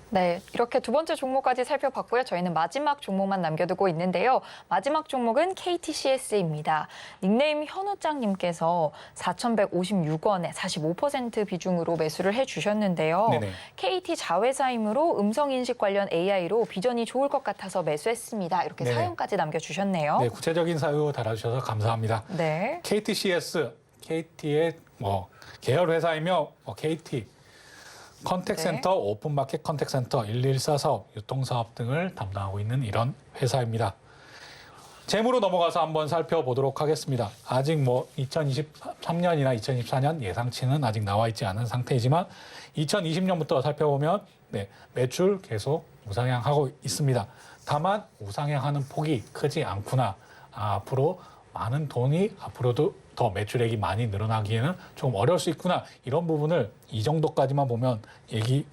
네, 이렇게 두 번째 종목까지 살펴봤고요. 저희는 마지막 종목만 남겨두고 있는데요. 마지막 종목은 KTCS입니다. 닉네임 현우짱님께서 4,156원에 45% 비중으로 매수를 해주셨는데요. 네네. KT 자회사이므로 음성인식 관련 AI로 비전이 좋을 것 같아서 매수했습니다. 이렇게 네네. 사연까지 남겨주셨네요. 네, 구체적인 사유 달아주셔서 감사합니다. 네. KTCS, KT의 계열 회사이며 KT 컨택센터, 네. 오픈마켓 컨택센터, 114 사업, 유통사업 등을 담당하고 있는 이런 회사입니다. 재무로 넘어가서 한번 살펴보도록 하겠습니다. 아직 뭐 2023년이나 2024년 예상치는 아직 나와 있지 않은 상태이지만 2020년부터 살펴보면 매출 계속 우상향하고 있습니다. 다만 우상향하는 폭이 크지 않구나. 앞으로 많은 돈이 앞으로도 더 매출액이 많이 늘어나기에는 좀 어려울 수 있구나. 이런 부분을 이 정도까지만 보면 얘기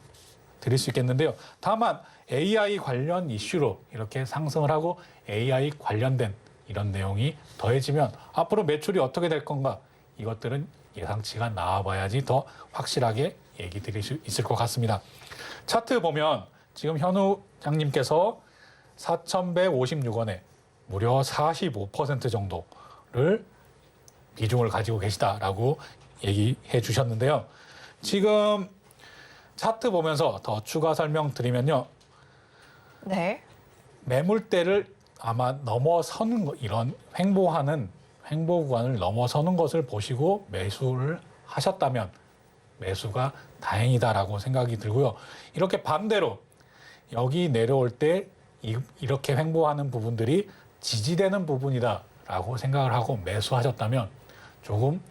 드릴 수 있겠는데요. 다만 AI 관련 이슈로 이렇게 상승을 하고 AI 관련된 이런 내용이 더해지면 앞으로 매출이 어떻게 될 건가, 이것들은 예상치가 나와봐야지 더 확실하게 얘기 드릴 수 있을 것 같습니다. 차트 보면 지금 현우 장님께서 4,156원에 무려 45% 정도를 비중을 가지고 계시다라고 얘기해 주셨는데요. 지금 차트 보면서 더 추가 설명드리면요. 네. 매물대를 아마 넘어서는 이런 횡보 구간을 넘어서는 것을 보시고 매수를 하셨다면 매수가 다행이다라고 생각이 들고요. 이렇게 반대로 여기 내려올 때 이렇게 횡보하는 부분들이 지지되는 부분이다라고 생각을 하고 매수하셨다면 조금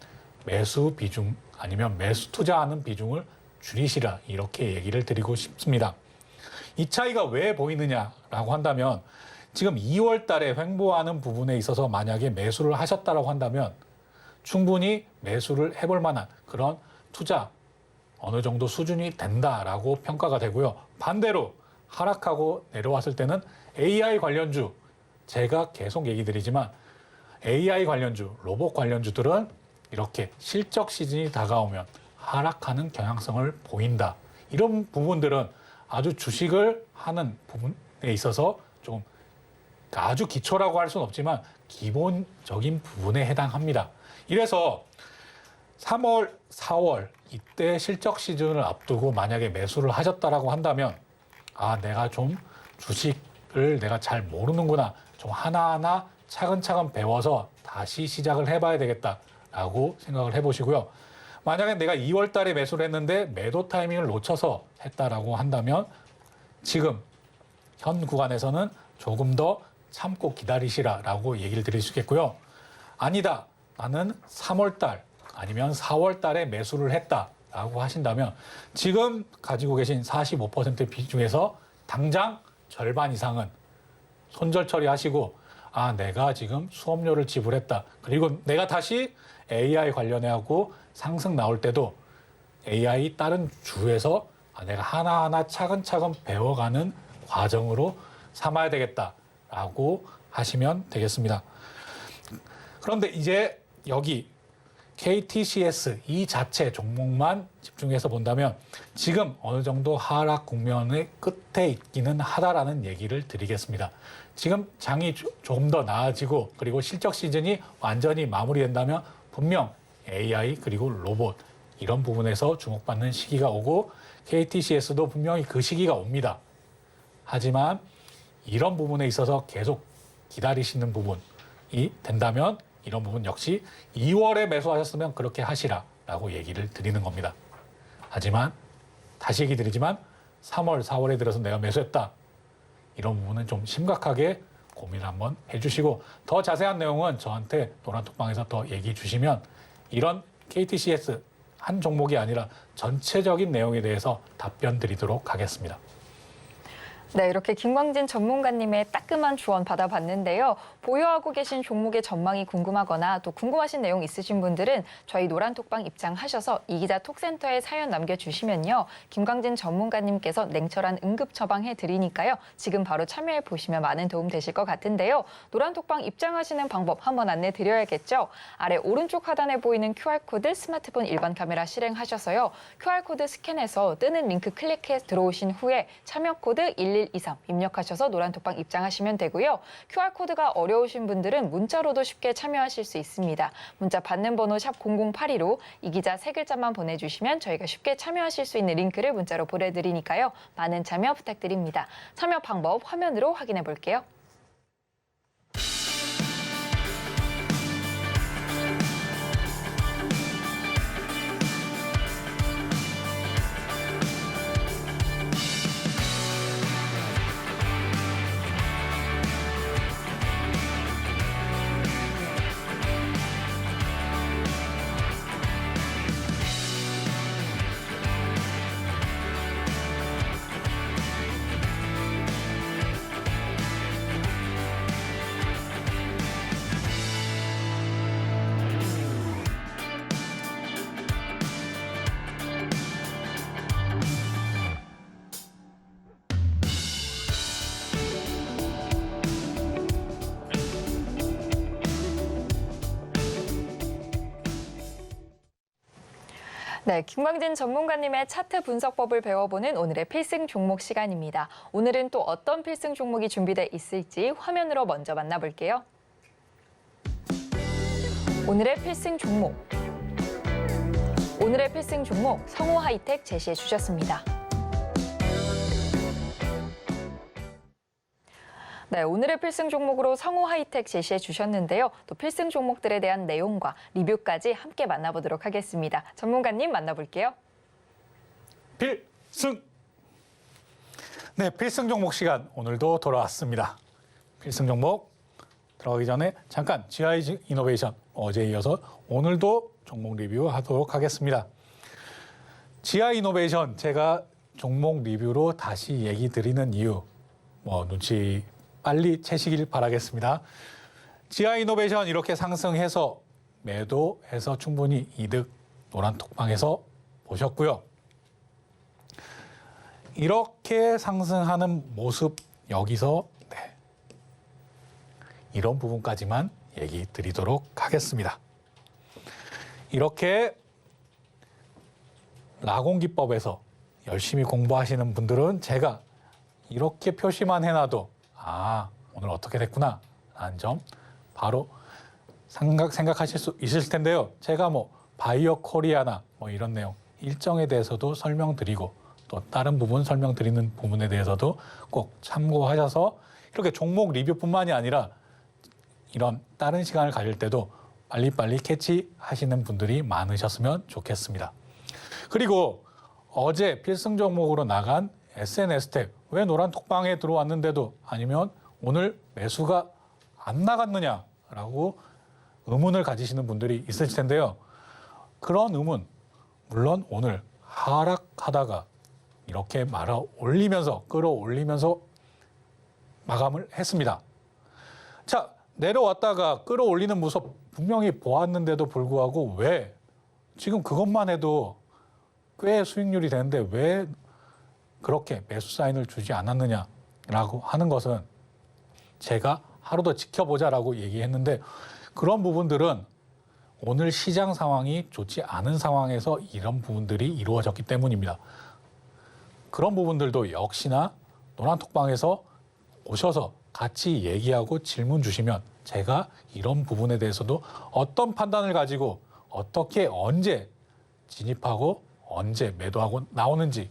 매수 비중 아니면 매수 투자하는 비중을 줄이시라, 이렇게 얘기를 드리고 싶습니다. 이 차이가 왜 보이느냐라고 한다면 지금 2월 달에 횡보하는 부분에 있어서 만약에 매수를 하셨다라고 한다면 충분히 매수를 해볼 만한 그런 투자 어느 정도 수준이 된다라고 평가가 되고요. 반대로 하락하고 내려왔을 때는 AI 관련주, 제가 계속 얘기 드리지만 AI 관련주, 로봇 관련주들은 이렇게 실적 시즌이 다가오면 하락하는 경향성을 보인다. 이런 부분들은 아주 주식을 하는 부분에 있어서 좀 아주 기초라고 할 수는 없지만 기본적인 부분에 해당합니다. 이래서 3월, 4월 이때 실적 시즌을 앞두고 만약에 매수를 하셨다라고 한다면 내가 좀 주식을 내가 잘 모르는구나. 좀 하나하나 차근차근 배워서 다시 시작을 해봐야 되겠다라고 생각을 해보시고요. 만약에 내가 2월 달에 매수를 했는데 매도 타이밍을 놓쳐서 했다라고 한다면 지금 현 구간에서는 조금 더 참고 기다리시라라고 얘기를 드릴 수 있겠고요. 아니다, 나는 3월 달 아니면 4월 달에 매수를 했다라고 하신다면 지금 가지고 계신 45% 비중에서 당장 절반 이상은 손절 처리하시고 내가 지금 수업료를 지불했다. 그리고 내가 다시 AI 관련해하고 상승 나올 때도 AI 다른 주에서 내가 하나하나 차근차근 배워가는 과정으로 삼아야 되겠다라고 하시면 되겠습니다. 그런데 이제 여기 KTCS 이 자체 종목만 집중해서 본다면 지금 어느 정도 하락 국면의 끝에 있기는 하다라는 얘기를 드리겠습니다. 지금 장이 조금 더 나아지고 그리고 실적 시즌이 완전히 마무리된다면 분명 AI 그리고 로봇 이런 부분에서 주목받는 시기가 오고 KTCS도 분명히 그 시기가 옵니다. 하지만 이런 부분에 있어서 계속 기다리시는 부분이 된다면 이런 부분 역시 2월에 매수하셨으면 그렇게 하시라라고 얘기를 드리는 겁니다. 하지만 다시 얘기 드리지만 3월, 4월에 들어서 내가 매수했다. 이런 부분은 좀 심각하게 고민을 한번 해주시고 더 자세한 내용은 저한테 노란톡방에서 더 얘기해 주시면 이런 KTCS 한 종목이 아니라 전체적인 내용에 대해서 답변 드리도록 하겠습니다. 네, 이렇게 김광진 전문가님의 따끔한 조언 받아봤는데요. 보유하고 계신 종목의 전망이 궁금하거나 또 궁금하신 내용 있으신 분들은 저희 노란톡방 입장하셔서 이기자 톡센터에 사연 남겨주시면요. 김광진 전문가님께서 냉철한 응급 처방해드리니까요. 지금 바로 참여해보시면 많은 도움 되실 것 같은데요. 노란톡방 입장하시는 방법 한번 안내드려야겠죠. 아래 오른쪽 하단에 보이는 QR코드 스마트폰 일반 카메라 실행하셔서요. QR코드 스캔해서 뜨는 링크 클릭해 들어오신 후에 참여코드 1123 입력하셔서 노란톡방 입장하시면 되고요. QR코드가 어려우신 분들은 문자로도 쉽게 참여하실 수 있습니다. 문자 받는 번호 샵 0082로 이기자 3글자만 보내주시면 저희가 쉽게 참여하실 수 있는 링크를 문자로 보내드리니까요. 많은 참여 부탁드립니다. 참여 방법 화면으로 확인해 볼게요. 네, 김광진 전문가님의 차트 분석법을 배워보는 오늘의 필승 종목 시간입니다. 오늘은 또 어떤 필승 종목이 준비돼 있을지 화면으로 먼저 만나볼게요. 오늘의 필승 종목. 오늘의 필승 종목 성우 하이텍 제시해 주셨습니다. 네, 오늘의 필승 종목으로 성우 하이텍 제시해 주셨는데요. 또 필승 종목들에 대한 내용과 리뷰까지 함께 만나보도록 하겠습니다. 전문가님 만나볼게요. 필승! 네, 필승 종목 시간 오늘도 돌아왔습니다. 필승 종목 들어가기 전에 잠깐 GI 이노베이션 어제에 이어서 오늘도 종목 리뷰하도록 하겠습니다. GI 이노베이션 제가 종목 리뷰로 다시 얘기 드리는 이유 눈치 빨리 채시길 바라겠습니다. GI 이노베이션 이렇게 상승해서 매도해서 충분히 이득 노란톡방에서 보셨고요. 이렇게 상승하는 모습 여기서 이런 부분까지만 얘기 드리도록 하겠습니다. 이렇게 라공기법에서 열심히 공부하시는 분들은 제가 이렇게 표시만 해놔도 오늘 어떻게 됐구나 라는 점 바로 생각하실 수 있을 텐데요. 제가 바이오 코리아나 이런 내용 일정에 대해서도 설명드리고 또 다른 부분 설명드리는 부분에 대해서도 꼭 참고하셔서 이렇게 종목 리뷰뿐만이 아니라 이런 다른 시간을 가질 때도 빨리빨리 캐치하시는 분들이 많으셨으면 좋겠습니다. 그리고 어제 필승 종목으로 나간 SNS텍 왜 노란 톡방에 들어왔는데도 아니면 오늘 매수가 안 나갔느냐라고 의문을 가지시는 분들이 있으실 텐데요. 그런 의문, 물론 오늘 하락하다가 이렇게 끌어올리면서 마감을 했습니다. 자, 내려왔다가 끌어올리는 모습 분명히 보았는데도 불구하고 왜 지금 그것만 해도 꽤 수익률이 되는데 왜 그렇게 매수 사인을 주지 않았느냐라고 하는 것은 제가 하루 더 지켜보자라고 얘기했는데 그런 부분들은 오늘 시장 상황이 좋지 않은 상황에서 이런 부분들이 이루어졌기 때문입니다. 그런 부분들도 역시나 노란톡방에서 오셔서 같이 얘기하고 질문 주시면 제가 이런 부분에 대해서도 어떤 판단을 가지고 어떻게 언제 진입하고 언제 매도하고 나오는지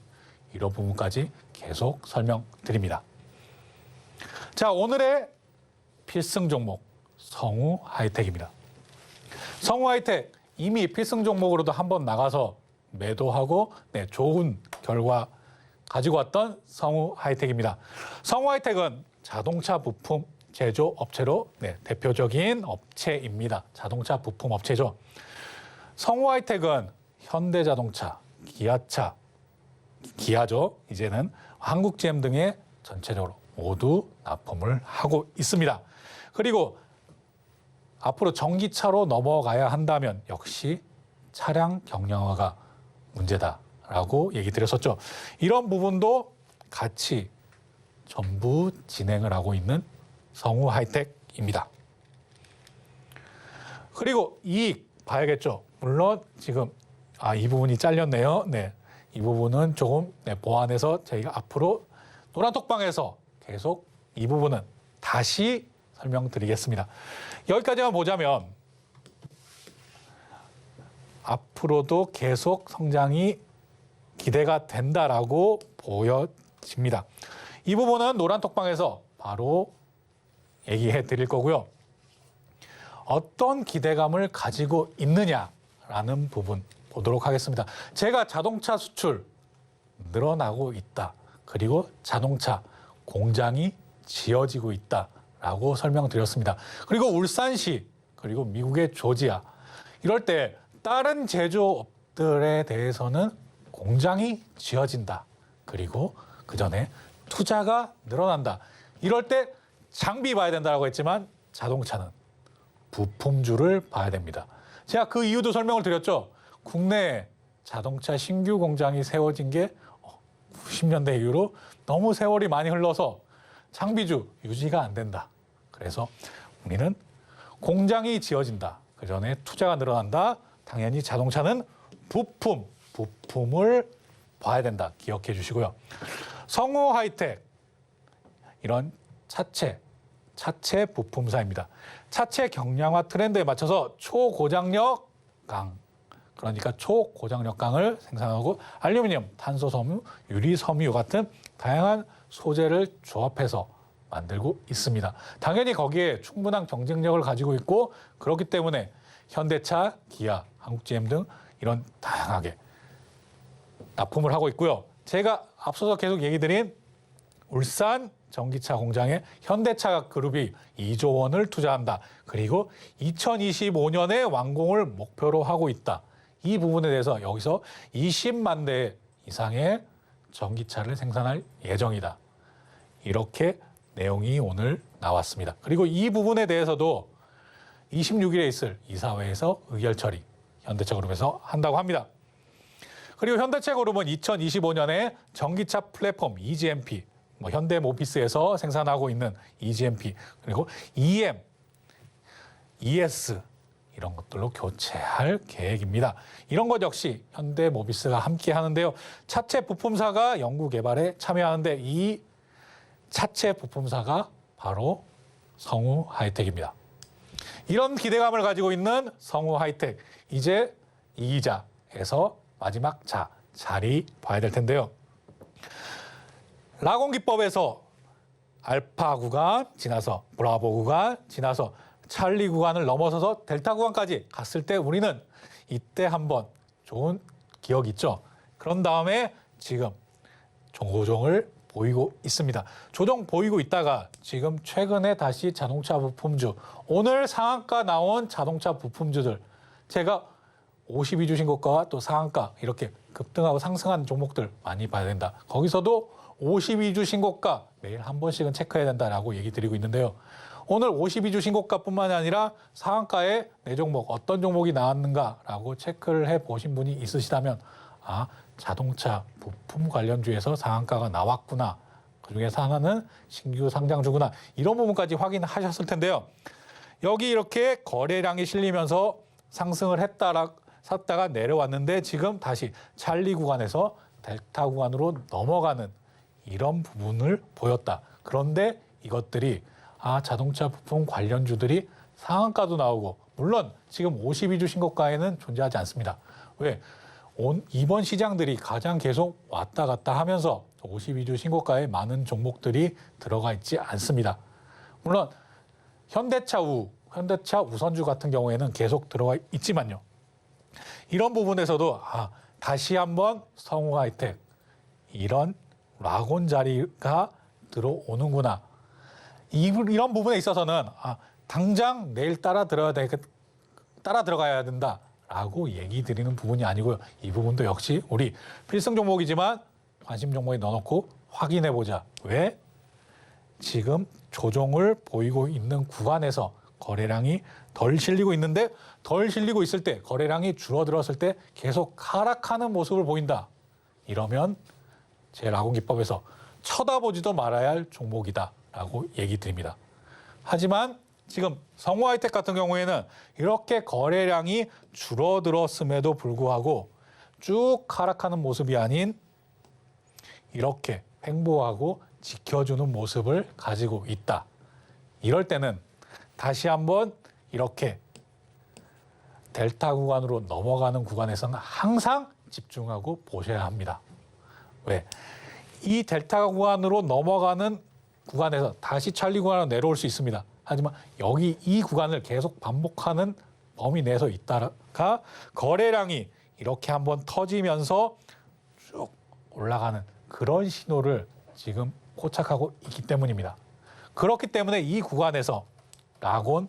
이런 부분까지 계속 설명드립니다. 자, 오늘의 필승 종목 성우 하이텍입니다. 성우 하이텍 이미 필승 종목으로도 한번 나가서 매도하고 좋은 결과 가지고 왔던 성우 하이텍입니다. 성우 하이텍은 자동차 부품 제조 업체로 대표적인 업체입니다. 자동차 부품 업체죠. 성우 하이텍은 현대자동차, 기아죠. 이제는 한국 GM 등에 전체적으로 모두 납품을 하고 있습니다. 그리고 앞으로 전기차로 넘어가야 한다면 역시 차량 경량화가 문제다라고 얘기 드렸었죠. 이런 부분도 같이 전부 진행을 하고 있는 성우 하이텍입니다. 그리고 이익 봐야겠죠. 물론 지금 이 부분이 잘렸네요. 이 부분은 조금 보완해서 저희가 앞으로 노란톡방에서 계속 이 부분은 다시 설명드리겠습니다. 여기까지만 보자면 앞으로도 계속 성장이 기대가 된다라고 보여집니다. 이 부분은 노란톡방에서 바로 얘기해 드릴 거고요. 어떤 기대감을 가지고 있느냐라는 부분 보도록 하겠습니다. 제가 자동차 수출 늘어나고 있다. 그리고 자동차 공장이 지어지고 있다라고 설명드렸습니다. 그리고 울산시 그리고 미국의 조지아 이럴 때 다른 제조업들에 대해서는 공장이 지어진다. 그리고 그 전에 투자가 늘어난다. 이럴 때 장비 봐야 된다고 했지만 자동차는 부품주를 봐야 됩니다. 제가 그 이유도 설명을 드렸죠. 국내 자동차 신규 공장이 세워진 게 90년대 이후로 너무 세월이 많이 흘러서 장비주 유지가 안 된다. 그래서 우리는 공장이 지어진다. 그 전에 투자가 늘어난다. 당연히 자동차는 부품 부품을 봐야 된다. 기억해 주시고요. 성우 하이텍 이런 차체 부품사입니다. 차체 경량화 트렌드에 맞춰서 초고장력 강, 그러니까 초고장력 강을 생산하고 알루미늄, 탄소 섬유, 유리 섬유 같은 다양한 소재를 조합해서 만들고 있습니다. 당연히 거기에 충분한 경쟁력을 가지고 있고 그렇기 때문에 현대차, 기아, 한국GM 등 이런 다양하게 납품을 하고 있고요. 제가 앞서서 계속 얘기 드린 울산 전기차 공장에 현대차 그룹이 2조 원을 투자한다. 그리고 2025년에 완공을 목표로 하고 있다. 이 부분에 대해서 여기서 20만 대 이상의 전기차를 생산할 예정이다. 이렇게 내용이 오늘 나왔습니다. 그리고 이 부분에 대해서도 26일에 있을 이사회에서 의결 처리 현대차 그룹에서 한다고 합니다. 그리고 현대차 그룹은 2025년에 전기차 플랫폼 EGMP, 현대모비스에서 생산하고 있는 EGMP, 그리고 EM, ES 이런 것들로 교체할 계획입니다. 이런 것 역시 현대모비스가 함께 하는데요. 차체 부품사가 연구 개발에 참여하는데 이 차체 부품사가 바로 성우 하이텍입니다. 이런 기대감을 가지고 있는 성우 하이텍, 이제 이 기자에서 마지막 자리 봐야 될 텐데요. 라곤 기법에서 알파 구간 지나서 브라보 구간 지나서 찰리 구간을 넘어서서 델타 구간까지 갔을 때 우리는 이때 한번 좋은 기억 있죠. 그런 다음에 지금 조정을 보이고 있습니다. 조정 보이고 있다가 지금 최근에 다시 자동차 부품주, 오늘 상한가 나온 자동차 부품주들, 제가 52주 신고가와 또 상한가 이렇게 급등하고 상승한 종목들 많이 봐야 된다. 거기서도 52주 신고가 매일 한 번씩은 체크해야 된다라고 얘기 드리고 있는데요. 오늘 52주 신고가뿐만이 아니라 상한가에 내 종목 어떤 종목이 나왔는가라고 체크를 해보신 분이 있으시다면 아, 자동차 부품 관련주에서 상한가가 나왔구나. 그중에서 하나는 신규 상장주구나. 이런 부분까지 확인하셨을 텐데요. 여기 이렇게 거래량이 실리면서 상승을 샀다가 내려왔는데 지금 다시 찰리 구간에서 델타 구간으로 넘어가는 이런 부분을 보였다. 그런데 이것들이 자동차 부품 관련주들이 상한가도 나오고 물론 지금 52주 신고가에는 존재하지 않습니다. 왜? 이번 시장들이 가장 계속 왔다 갔다 하면서 52주 신고가에 많은 종목들이 들어가 있지 않습니다. 물론 현대차 우선주 같은 경우에는 계속 들어가 있지만요. 이런 부분에서도 다시 한번 성우 하이텍 이런 라곤 자리가 들어오는구나. 이런 부분에 있어서는 당장 내일 따라 들어가야 된다라고 얘기 드리는 부분이 아니고요. 이 부분도 역시 우리 필승 종목이지만 관심 종목에 넣어놓고 확인해보자. 왜? 지금 조정을 보이고 있는 구간에서 거래량이 덜 실리고 있는데 덜 실리고 있을 때 거래량이 줄어들었을 때 계속 하락하는 모습을 보인다. 이러면 제 라곤 기법에서 쳐다보지도 말아야 할 종목이다라고 얘기 드립니다. 하지만 지금 성우 하이텍 같은 경우에는 이렇게 거래량이 줄어들었음에도 불구하고 쭉 하락하는 모습이 아닌 이렇게 횡보하고 지켜주는 모습을 가지고 있다. 이럴 때는 다시 한번 이렇게 델타 구간으로 넘어가는 구간에서는 항상 집중하고 보셔야 합니다. 왜? 이 델타 구간으로 넘어가는 구간에서 다시 찰리 구간으로 내려올 수 있습니다. 하지만 여기 이 구간을 계속 반복하는 범위 내에서 있다가 거래량이 이렇게 한번 터지면서 쭉 올라가는 그런 신호를 지금 포착하고 있기 때문입니다. 그렇기 때문에 이 구간에서 라곤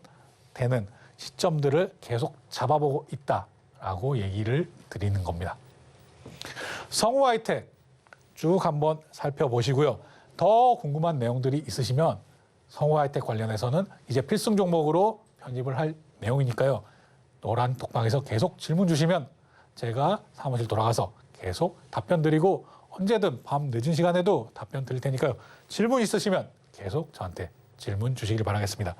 되는 시점들을 계속 잡아보고 있다라고 얘기를 드리는 겁니다. 성우 하이텍 쭉 한번 살펴보시고요. 더 궁금한 내용들이 있으시면 성우 하이텍 관련해서는 이제 필승 종목으로 편입을 할 내용이니까요. 노란 톡방에서 계속 질문 주시면 제가 사무실 돌아가서 계속 답변 드리고 언제든 밤 늦은 시간에도 답변 드릴 테니까요. 질문 있으시면 계속 저한테 질문 주시길 바라겠습니다.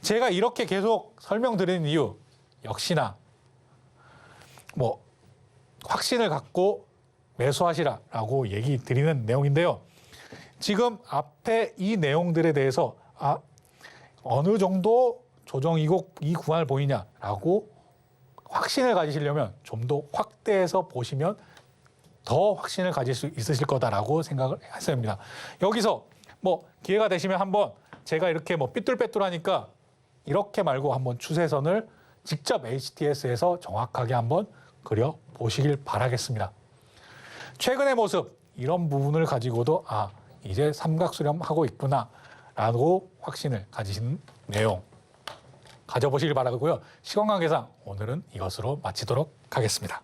제가 이렇게 계속 설명드리는 이유 역시나 확신을 갖고 매수하시라라고 얘기 드리는 내용인데요. 지금 앞에 이 내용들에 대해서 어느 정도 조정이고 이 구간을 보이냐라고 확신을 가지시려면 좀 더 확대해서 보시면 더 확신을 가질 수 있으실 거다라고 생각을 했습니다. 여기서 뭐 기회가 되시면 한번 제가 이렇게 뭐 삐뚤빼뚤하니까 이렇게 말고 한번 추세선을 직접 HTS에서 정확하게 한번 그려 보시길 바라겠습니다. 최근의 모습 이런 부분을 가지고도 이제 삼각수렴하고 있구나라고 확신을 가지신 내용 가져보시길 바라고요. 시간 관계상 오늘은 이것으로 마치도록 하겠습니다.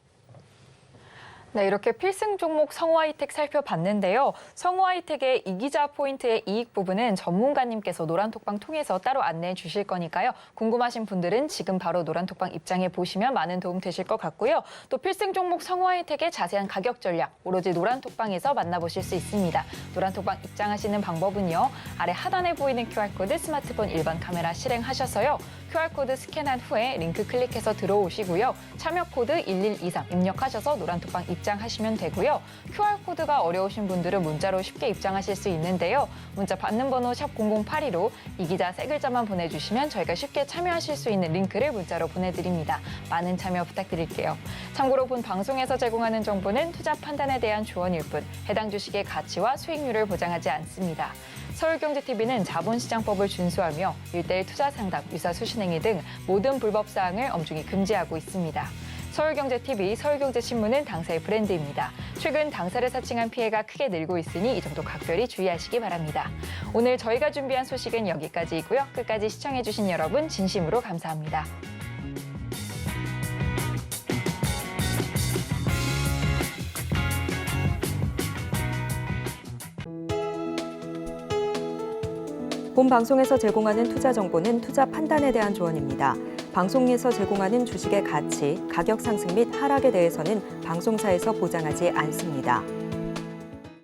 네, 이렇게 필승 종목 성우하이텍 살펴봤는데요. 성우하이텍의 이기자 포인트의 이익 부분은 전문가님께서 노란톡방 통해서 따로 안내해 주실 거니까요. 궁금하신 분들은 지금 바로 노란톡방 입장해 보시면 많은 도움 되실 것 같고요. 또 필승 종목 성우하이텍의 자세한 가격 전략 오로지 노란톡방에서 만나보실 수 있습니다. 노란톡방 입장하시는 방법은요. 아래 하단에 보이는 QR코드 스마트폰 일반 카메라 실행하셔서요. QR코드 스캔한 후에 링크 클릭해서 들어오시고요. 참여 코드 1123 입력하셔서 노란톡방 입장하시면 되고요. QR코드가 어려우신 분들은 문자로 쉽게 입장하실 수 있는데요. 문자 받는 번호 샵 0082로 이 기자 세 글자만 보내주시면 저희가 쉽게 참여하실 수 있는 링크를 문자로 보내드립니다. 많은 참여 부탁드릴게요. 참고로 본 방송에서 제공하는 정보는 투자 판단에 대한 조언일 뿐 해당 주식의 가치와 수익률을 보장하지 않습니다. 서울경제TV는 자본시장법을 준수하며 1:1 투자 상담, 유사 수신행위 등 모든 불법 사항을 엄중히 금지하고 있습니다. 서울경제TV, 서울경제신문은 당사의 브랜드입니다. 최근 당사를 사칭한 피해가 크게 늘고 있으니 이 점도 각별히 주의하시기 바랍니다. 오늘 저희가 준비한 소식은 여기까지이고요. 끝까지 시청해주신 여러분 진심으로 감사합니다. 본 방송에서 제공하는 투자 정보는 투자 판단에 대한 조언입니다. 방송에서 제공하는 주식의 가치, 가격 상승 및 하락에 대해서는 방송사에서 보장하지 않습니다.